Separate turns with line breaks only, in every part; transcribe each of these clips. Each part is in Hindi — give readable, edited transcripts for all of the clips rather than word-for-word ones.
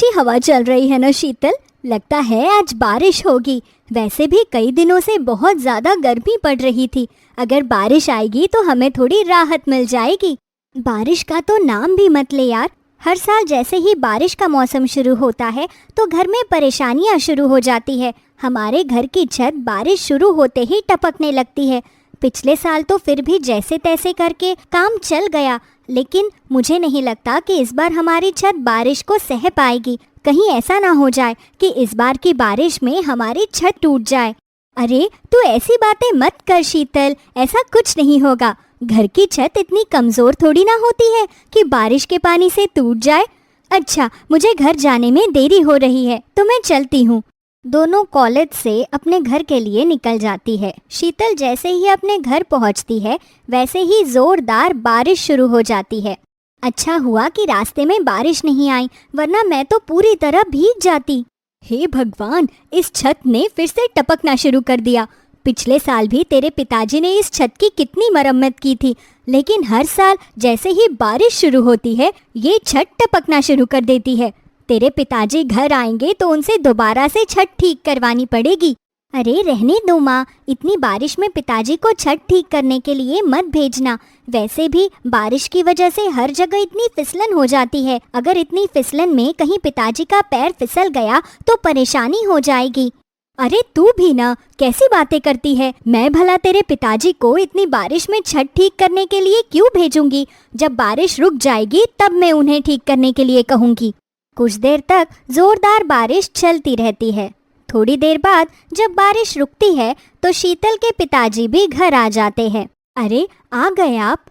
अच्छी हवा चल रही है ना शीतल, लगता है आज बारिश होगी। वैसे भी कई दिनों से बहुत ज़्यादा गर्मी पड़ रही थी। अगर बारिश आएगी तो हमें थोड़ी राहत मिल जाएगी। बारिश का तो नाम भी मत ले यार। हर साल जैसे ही बारिश का मौसम शुरू होता है तो घर में परेशानियां शुरू हो जाती है। हमारे घर की छत बारिश शुरू होते ही टपकने लगती है। पिछले साल तो फिर भी जैसे तैसे करके काम चल गया, लेकिन मुझे नहीं लगता कि इस बार हमारी छत बारिश को सह पाएगी। कहीं ऐसा ना हो जाए कि इस बार की बारिश में हमारी छत टूट जाए। अरे तू ऐसी बातें मत कर शीतल, ऐसा कुछ नहीं होगा। घर की छत इतनी कमज़ोर थोड़ी ना होती है कि बारिश के पानी से टूट जाए। अच्छा, मुझे घर जाने में देरी हो रही है तो मैं चलती हूँ। दोनों कॉलेज से अपने घर के लिए निकल जाती है। शीतल जैसे ही अपने घर पहुँचती है वैसे ही ज़ोरदार बारिश शुरू हो जाती है। अच्छा हुआ कि रास्ते में बारिश नहीं आई, वरना मैं तो पूरी तरह भीग जाती। हे भगवान, इस छत ने फिर से टपकना शुरू कर दिया। पिछले साल भी तेरे पिताजी ने इस छत की कितनी मरम्मत की थी, लेकिन हर साल जैसे ही बारिश शुरू होती है ये छत टपकना शुरू कर देती है। तेरे पिताजी घर आएंगे तो उनसे दोबारा से छत ठीक करवानी पड़ेगी। अरे रहने दो माँ, इतनी बारिश में पिताजी को छत ठीक करने के लिए मत भेजना। वैसे भी बारिश की वजह से हर जगह इतनी फिसलन हो जाती है। अगर इतनी फिसलन में कहीं पिताजी का पैर फिसल गया तो परेशानी हो जाएगी। अरे तू भी ना, कैसी बातें करती है। मैं भला तेरे पिताजी को इतनी बारिश में छत ठीक करने के लिए क्यों भेजूंगी? जब बारिश रुक जाएगी तब मैं उन्हें ठीक करने के लिए कहूँगी। कुछ देर तक जोरदार बारिश चलती रहती है। थोड़ी देर बाद जब बारिश रुकती है तो शीतल के पिताजी भी घर आ जाते हैं। अरे आ गए आप?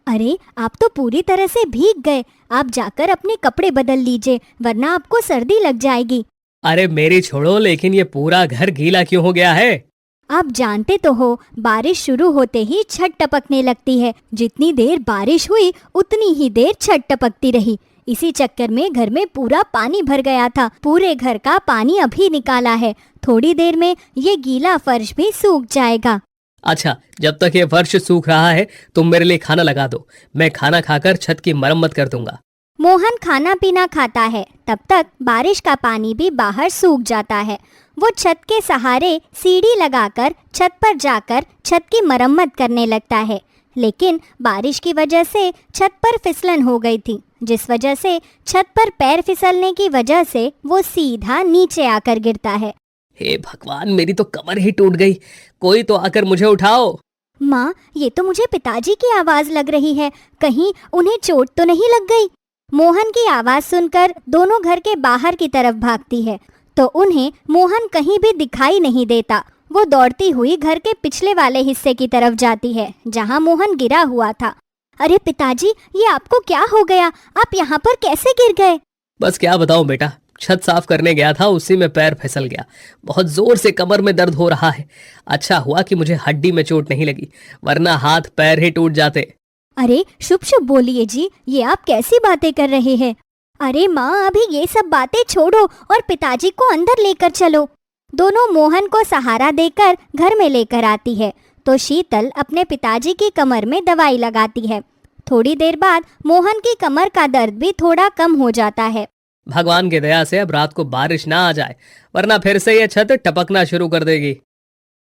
अरे आप तो पूरी तरह से भीग गए। आप जाकर अपने कपड़े बदल लीजिए, वरना आपको सर्दी लग जाएगी।
अरे मेरी छोड़ो, लेकिन ये पूरा घर गीला क्यों हो गया है?
आप जानते तो हो, बारिश शुरू होते ही छत टपकने लगती है। जितनी देर बारिश हुई उतनी ही देर छत टपकती रही। इसी चक्कर में घर में पूरा पानी भर गया था। पूरे घर का पानी अभी निकाला है। थोड़ी देर में ये गीला फर्श भी सूख जाएगा।
अच्छा, जब तक ये फर्श सूख रहा है तुम मेरे लिए खाना लगा दो। मैं खाना खाकर छत की मरम्मत कर दूंगा।
मोहन खाना पीना खाता है, तब तक बारिश का पानी भी बाहर सूख जाता है। वो छत के सहारे सीढ़ी लगाकर छत पर जाकर छत की मरम्मत करने लगता है, लेकिन बारिश की वजह से छत पर फिसलन हो गई थी, जिस वजह से छत पर पैर फिसलने की वजह से वो सीधा नीचे आकर गिरता है।
हे भगवान, मेरी तो कमर ही टूट गई। कोई तो आकर मुझे उठाओ।
माँ, ये तो मुझे पिताजी की आवाज लग रही है। कहीं उन्हें चोट तो नहीं लग गई? मोहन की आवाज सुनकर दोनों घर के बाहर की तरफ भागती है, तो उन्हें मोहन कहीं भी दिखाई नहीं देता। वो दौड़ती हुई घर के पिछले वाले हिस्से की तरफ जाती है, जहाँ मोहन गिरा हुआ था। अरे पिताजी, ये आपको क्या हो गया? आप यहाँ पर कैसे गिर गए?
बस क्या बताऊं बेटा, छत साफ करने गया था, उसी में पैर फिसल गया। बहुत जोर से कमर में दर्द हो रहा है। अच्छा हुआ कि मुझे हड्डी में चोट नहीं लगी, वरना हाथ पैर ही टूट जाते।
अरे शुभ शुभ बोलिए जी, ये आप कैसी बातें कर रहे हैं? अरे माँ, अभी ये सब बातें छोड़ो और पिताजी को अंदर लेकर चलो। दोनों मोहन को सहारा देकर घर में लेकर आती है, तो शीतल अपने पिताजी की कमर में दवाई लगाती है। थोड़ी देर बाद मोहन की कमर का दर्द भी थोड़ा कम हो जाता है।
भगवान की दया से अब रात को बारिश ना आ जाए, वरना फिर से ये छत टपकना शुरू कर देगी।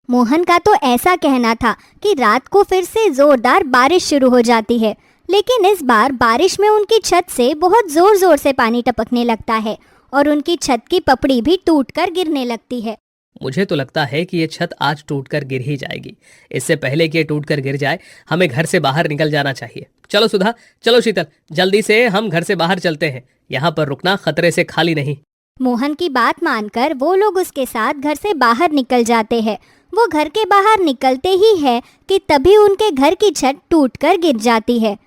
मोहन का तो ऐसा कहना था कि रात को फिर से जोरदार बारिश शुरू हो जाती है, लेकिन इस बार बारिश में उनकी छत से बहुत जोर जोर से पानी टपकने लगता है और उनकी छत की पपड़ी भी टूटकर गिरने लगती है।
मुझे तो लगता है कि ये छत आज टूटकर गिर ही जाएगी। इससे पहले कि ये टूटकर गिर जाए हमें घर से बाहर निकल जाना चाहिए। चलो सुधा, चलो शीतल, जल्दी से हम घर से बाहर चलते हैं। यहाँ पर रुकना खतरे से खाली नहीं।
मोहन की बात मानकर वो लोग उसके साथ घर से बाहर निकल जाते हैं। वो घर के बाहर निकलते ही है कि तभी उनके घर की छत टूटकर गिर जाती है।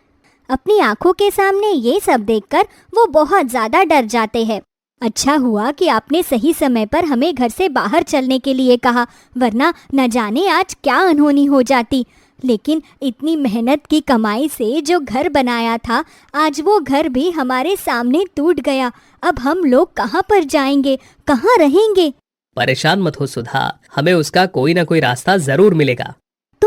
अपनी आंखों के सामने ये सब देखकर वो बहुत ज्यादा डर जाते हैं। अच्छा हुआ कि आपने सही समय पर हमें घर से बाहर चलने के लिए कहा, वरना न जाने आज क्या अनहोनी हो जाती। लेकिन इतनी मेहनत की कमाई से जो घर बनाया था, आज वो घर भी हमारे सामने टूट गया। अब हम लोग कहाँ पर जाएंगे, कहाँ रहेंगे?
परेशान मत हो सुधा, हमें उसका कोई ना कोई रास्ता जरूर मिलेगा।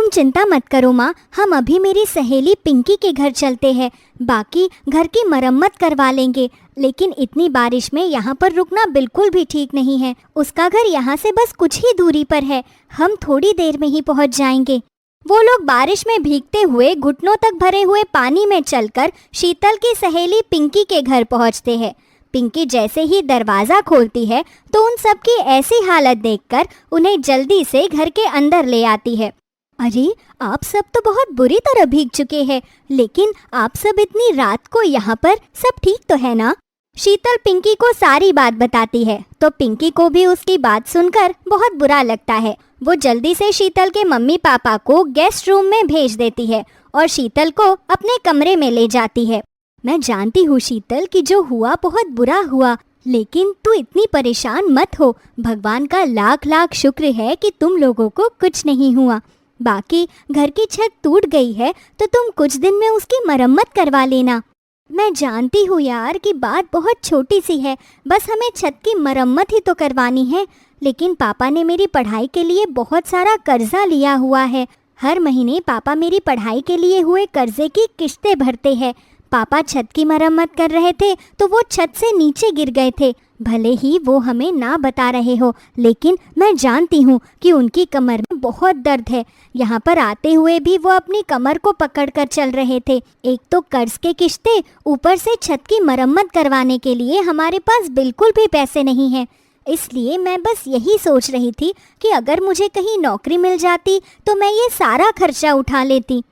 तुम चिंता मत करो माँ, हम अभी मेरी सहेली पिंकी के घर चलते हैं, बाकी घर की मरम्मत करवा लेंगे। लेकिन इतनी बारिश में यहाँ पर रुकना बिल्कुल भी ठीक नहीं है। उसका घर यहाँ से बस कुछ ही दूरी पर है, हम थोड़ी देर में ही पहुँच जाएंगे। वो लोग बारिश में भीगते हुए घुटनों तक भरे हुए पानी में चलकर शीतल की सहेली पिंकी के घर पहुँचते हैं। पिंकी जैसे ही दरवाज़ा खोलती है तो उन सब की ऐसी हालत देखकर उन्हें जल्दी से घर के अंदर ले आती है। अरे आप सब तो बहुत बुरी तरह भीग चुके हैं, लेकिन आप सब इतनी रात को यहाँ पर, सब ठीक तो है ना? शीतल पिंकी को सारी बात बताती है तो पिंकी को भी उसकी बात सुनकर बहुत बुरा लगता है। वो जल्दी से शीतल के मम्मी पापा को गेस्ट रूम में भेज देती है और शीतल को अपने कमरे में ले जाती है। मैं जानती हूँ शीतल कि जो हुआ बहुत बुरा हुआ, लेकिन तू इतनी परेशान मत हो। भगवान का लाख लाख शुक्र है कि तुम लोगों को कुछ नहीं हुआ। बाकी घर की छत टूट गई है तो तुम कुछ दिन में उसकी मरम्मत करवा लेना। मैं जानती हूँ यार कि बात बहुत छोटी सी है, बस हमें छत की मरम्मत ही तो करवानी है। लेकिन पापा ने मेरी पढ़ाई के लिए बहुत सारा कर्जा लिया हुआ है। हर महीने पापा मेरी पढ़ाई के लिए हुए कर्जे की किश्तें भरते हैं। पापा छत की मरम्मत कर रहे थे तो वो छत से नीचे गिर गए थे। भले ही वो हमें ना बता रहे हो, लेकिन मैं जानती हूँ कि उनकी कमर में बहुत दर्द है। यहाँ पर आते हुए भी वो अपनी कमर को पकड़कर चल रहे थे। एक तो कर्ज के किश्ते, ऊपर से छत की मरम्मत करवाने के लिए हमारे पास बिल्कुल भी पैसे नहीं हैं। इसलिए मैं बस यही सोच रही थी कि अगर मुझे कहीं नौकरी मिल जाती तो मैं ये सारा खर्चा उठा लेती।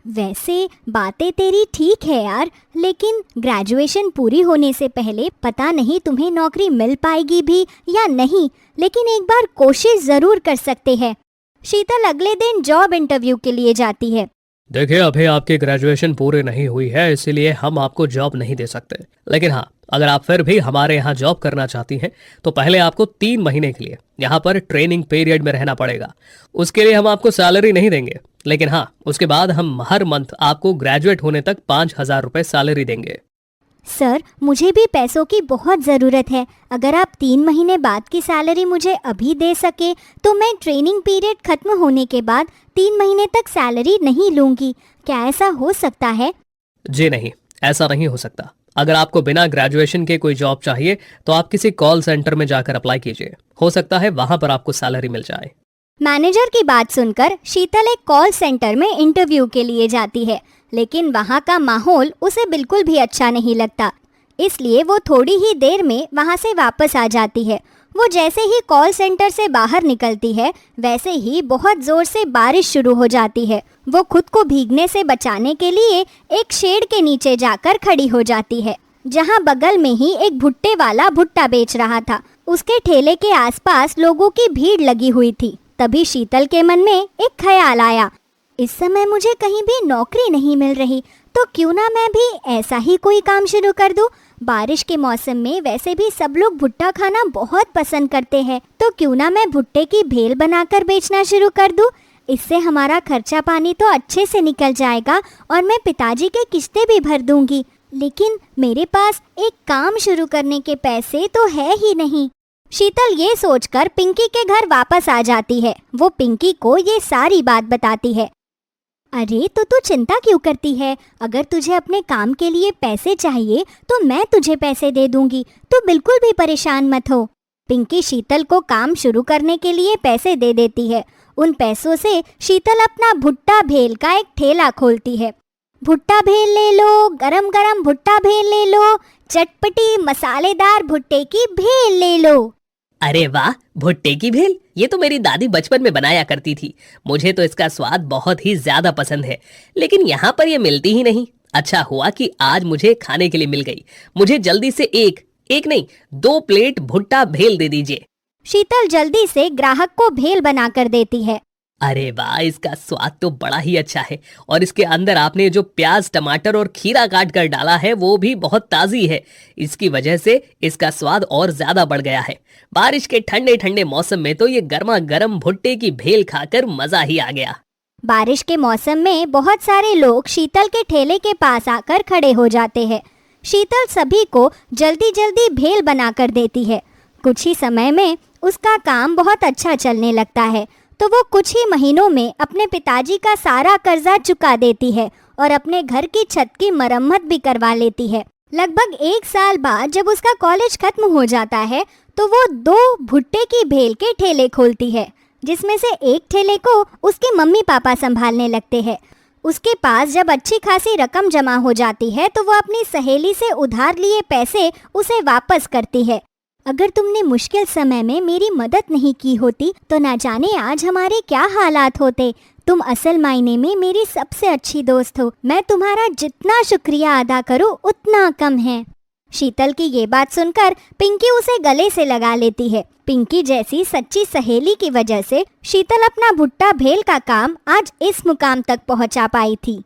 वैसे बातें तेरी ठीक है यार, लेकिन ग्रेजुएशन पूरी होने से पहले पता नहीं तुम्हें नौकरी मिल पाएगी भी या नहीं, लेकिन एक बार कोशिश ज़रूर कर सकते हैं। शीतल अगले दिन जॉब इंटरव्यू के लिए जाती है।
देखिए, अभी आपकी ग्रेजुएशन पूरी नहीं हुई है, इसीलिए हम आपको जॉब नहीं दे सकते। लेकिन हाँ, अगर आप फिर भी हमारे यहाँ जॉब करना चाहती हैं तो पहले आपको 3 महीने के लिए यहाँ पर ट्रेनिंग पीरियड में रहना पड़ेगा। उसके लिए हम आपको सैलरी नहीं देंगे, लेकिन हाँ, उसके बाद हम हर मंथ आपको ग्रेजुएट होने तक 5,000 रुपए सैलरी देंगे।
सर, मुझे भी पैसों की बहुत ज़रूरत है। अगर आप 3 महीने बाद की सैलरी मुझे अभी दे सके तो मैं ट्रेनिंग पीरियड खत्म होने के बाद 3 महीने तक सैलरी नहीं लूँगी। क्या ऐसा हो सकता है?
जी नहीं, ऐसा नहीं हो सकता। अगर आपको बिना ग्रेजुएशन के कोई जॉब चाहिए तो आप किसी कॉल सेंटर में जाकर अप्लाई कीजिए, हो सकता है वहां पर आपको सैलरी मिल जाए।
मैनेजर की बात सुनकर शीतल एक कॉल सेंटर में इंटरव्यू के लिए जाती है, लेकिन वहाँ का माहौल उसे बिल्कुल भी अच्छा नहीं लगता। इसलिए वो थोड़ी ही देर में वहाँ से वापस आ जाती है। वो जैसे ही कॉल सेंटर से बाहर निकलती है, वैसे ही बहुत ज़ोर से बारिश शुरू हो जाती है। वो खुद को भीगने से बचाने के लिए एक शेड के नीचे जाकर खड़ी हो जाती है, जहाँ बगल में ही एक भुट्टे वाला भुट्टा बेच रहा था। उसके ठेले के आसपास लोगों की भीड़ लगी हुई थी। तभी शीतल के मन में एक ख्याल आया, इस समय मुझे कहीं भी नौकरी नहीं मिल रही, तो क्यों ना मैं भी ऐसा ही कोई काम शुरू कर दूं। बारिश के मौसम में वैसे भी सब लोग भुट्टा खाना बहुत पसंद करते हैं, तो क्यों ना मैं भुट्टे की भेल बनाकर बेचना शुरू कर दूं। इससे हमारा खर्चा पानी तो अच्छे से निकल जाएगा और मैं पिताजी के किस्तें भी भर दूंगी। लेकिन मेरे पास एक काम शुरू करने के पैसे तो है ही नहीं। शीतल ये सोचकर पिंकी के घर वापस आ जाती है। वो पिंकी को ये सारी बात बताती है। अरे तो तू चिंता क्यों करती है? अगर तुझे अपने काम के लिए पैसे चाहिए तो मैं तुझे पैसे दे दूंगी, तू बिल्कुल भी परेशान मत हो। पिंकी शीतल को काम शुरू करने के लिए पैसे दे देती है। उन पैसों से शीतल अपना भुट्टा भेल का एक ठेला खोलती है। भुट्टा भेल ले लो, गरम गरम भुट्टा भेल ले लो, चटपटी मसालेदार भुट्टे की भेल ले लो।
अरे वाह, भुट्टे की भेल, ये तो मेरी दादी बचपन में बनाया करती थी। मुझे तो इसका स्वाद बहुत ही ज्यादा पसंद है, लेकिन यहाँ पर ये मिलती ही नहीं। अच्छा हुआ कि आज मुझे खाने के लिए मिल गई। मुझे जल्दी से एक नहीं 2 प्लेट भुट्टा भेल दे दीजिए।
शीतल जल्दी से ग्राहक को भेल बनाकर देती है।
अरे वाह, इसका स्वाद तो बड़ा ही अच्छा है, और इसके अंदर आपने जो प्याज, टमाटर और खीरा काट कर डाला है वो भी बहुत ताजी है। इसकी वजह से इसका स्वाद और ज्यादा बढ़ गया है। बारिश के ठंडे ठंडे मौसम में तो ये गर्मा गर्म भुट्टे की भेल खाकर मजा ही आ गया।
बारिश के मौसम में बहुत सारे लोग शीतल के ठेले के पास आकर खड़े हो जाते हैं। शीतल सभी को जल्दी जल्दी भेल बनाकर देती है। कुछ ही समय में उसका काम बहुत अच्छा चलने लगता है। तो वो कुछ ही महीनों में अपने पिताजी का सारा कर्जा चुका देती है और अपने घर की छत की मरम्मत भी करवा लेती है। लगभग 1 साल बाद जब उसका कॉलेज खत्म हो जाता है तो वो 2 भुट्टे की भेल के ठेले खोलती है, जिसमें से एक ठेले को उसके मम्मी पापा संभालने लगते हैं। उसके पास जब अच्छी खासी रकम जमा हो जाती है तो वो अपनी सहेली से उधार लिए पैसे उसे वापस करती है। अगर तुमने मुश्किल समय में मेरी मदद नहीं की होती तो ना जाने आज हमारे क्या हालात होते। तुम असल मायने में मेरी सबसे अच्छी दोस्त हो। मैं तुम्हारा जितना शुक्रिया अदा करूं उतना कम है। शीतल की ये बात सुनकर पिंकी उसे गले से लगा लेती है। पिंकी जैसी सच्ची सहेली की वजह से शीतल अपना भुट्टा भेल का काम आज इस मुकाम तक पहुंचा पाई थी।